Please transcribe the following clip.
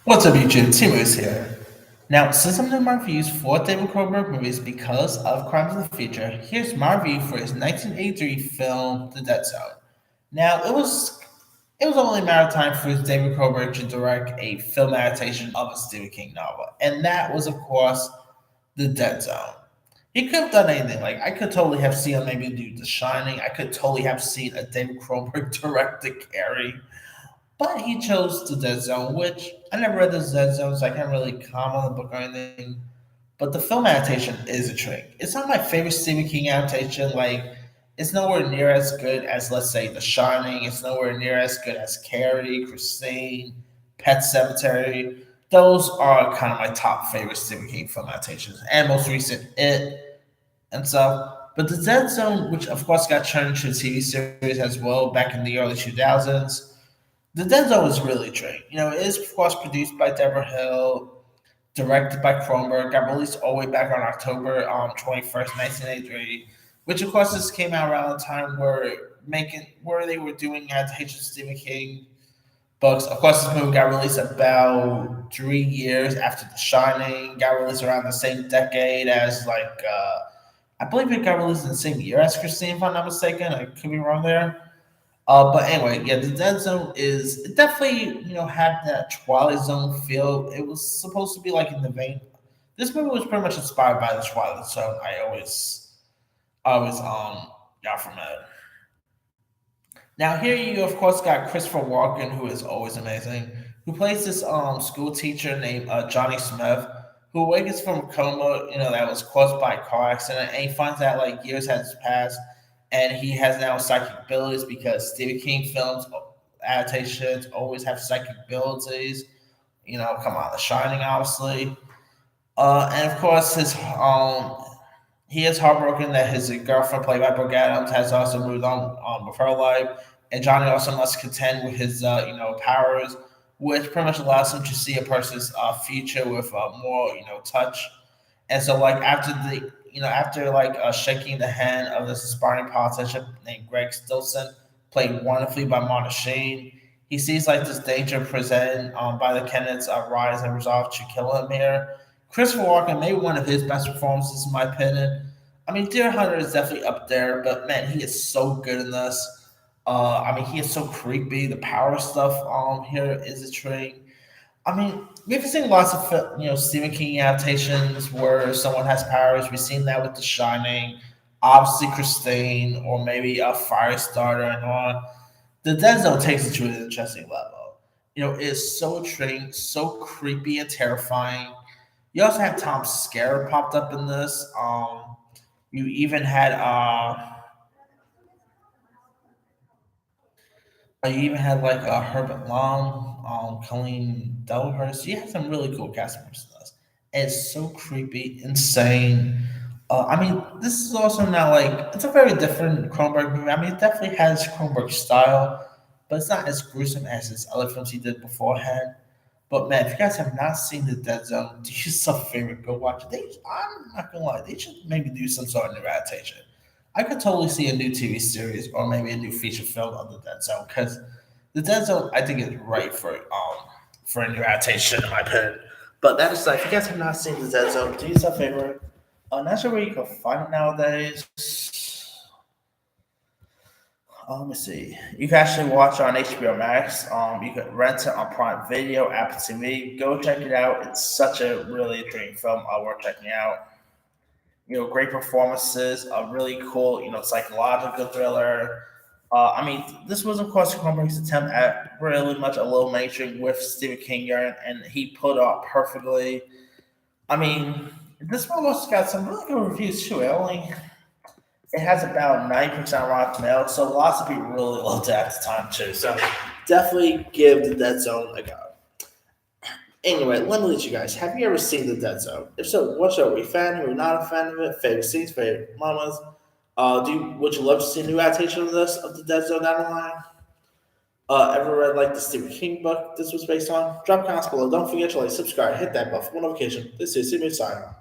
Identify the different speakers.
Speaker 1: What's up, YouTube? T-Moose here. Now, since I'm doing my reviews for David Cronenberg movies because of Crimes of the Future, here's my review for his 1983 film, The Dead Zone. Now, it was only a matter of time for David Cronenberg to direct a film adaptation of a Stephen King novel, and that was, of course, The Dead Zone. He could have done anything. Like I could totally have seen him maybe do The Shining. I could totally have seen a David Cronenberg direct The Carrie. But he chose the Dead Zone, which I never read the Dead Zone, so I can't really comment on the book or anything. But the film adaptation is a trick. It's not my favorite Stephen King adaptation. Like, it's nowhere near as good as, let's say, The Shining. It's nowhere near as good as Carrie, Christine, Pet Cemetery. Those are kind of my top favorite Stephen King film adaptations. And most recent, It and stuff. But The Dead Zone, which of course got turned into a TV series as well back in the early 2000s, the Dead Zone is really great. It is of course produced by Deborah Hill, directed by Cronenberg, got released all the way back on October 21st, 1983, which of course this came out around the time where they were doing adaptations of Stephen King books. Of course, this movie got released about 3 years after The Shining, got released around the same decade as I believe it got released in the same year as Christine, if I'm not mistaken. I could be wrong there. But anyway, yeah, the Dead Zone is it definitely had that Twilight Zone feel. It was supposed to be like in the vein. This movie was pretty much inspired by the Twilight Zone. I always got from it. Now here you of course got Christopher Walken, who is always amazing, who plays this school teacher named Johnny Smith, who awakens from a coma, that was caused by a car accident, and he finds out like years has passed, and he has now psychic abilities because Stephen King films adaptations always have psychic abilities. Come on, The Shining, obviously, and of course he is heartbroken that his girlfriend, played by Brooke Adams, has also moved on with her life, and Johnny also must contend with his powers, which pretty much allows him to see a person's future with more touch. And so, like after shaking the hand of this aspiring politician named Greg Stilson, played wonderfully by Martin Sheen, he sees like this danger presented by the candidates' rise and resolve to kill him here. Christopher Walken made one of his best performances, in my opinion. I mean, Deer Hunter is definitely up there, but man, he is so good in this. I mean, he is so creepy. The power stuff here is a treat. I mean, we've seen lots of Stephen King adaptations where someone has powers. We've seen that with The Shining, obviously Christine, or maybe a Firestarter and all. The Dead Zone takes it to an interesting level. It's so intriguing, so creepy and terrifying. You also had Tom Skerritt popped up in this. You even had like Herbert Long, Colleen Delhurst. You had some really cool cast members in this. It's so creepy, insane. I mean, this is also not like it's a very different Cronenberg movie. I mean, it definitely has Cronenberg style, but it's not as gruesome as his other films he did beforehand. But man, if you guys have not seen The Dead Zone, do yourself a favor, go watch it. I'm not gonna lie, they should maybe do some sort of new adaptation. I could totally see a new TV series or maybe a new feature film of The Dead Zone because The Dead Zone I think is right for a new adaptation in my opinion. But that is like, if you guys have not seen The Dead Zone, do yourself a favor. I'm not sure where you can find it nowadays. Let me see. You can actually watch it on HBO Max. You can rent it on Prime Video, Apple TV. Go check it out. It's such a really intriguing film. Worth checking out. Great performances. A really cool, psychological thriller. I mean, this was of course Cronenberg's attempt at really much a low mainstream with Stephen King, and he pulled it off perfectly. I mean, this one also got some really good reviews too. It has about 90% Rotten Tomatoes, so lots of people really loved it at the time too. So definitely give The Dead Zone a go. Anyway, let me let you guys. Have you ever seen The Dead Zone? If so, what show? Are you a fan? Are you not a fan of it? Favorite scenes, favorite moments? Would you love to see a new adaptation of The Dead Zone down the line? Ever read like the Stephen King book this was based on? Drop comments below. Don't forget to like, subscribe, hit that bell for notification. This is Stephen signing off.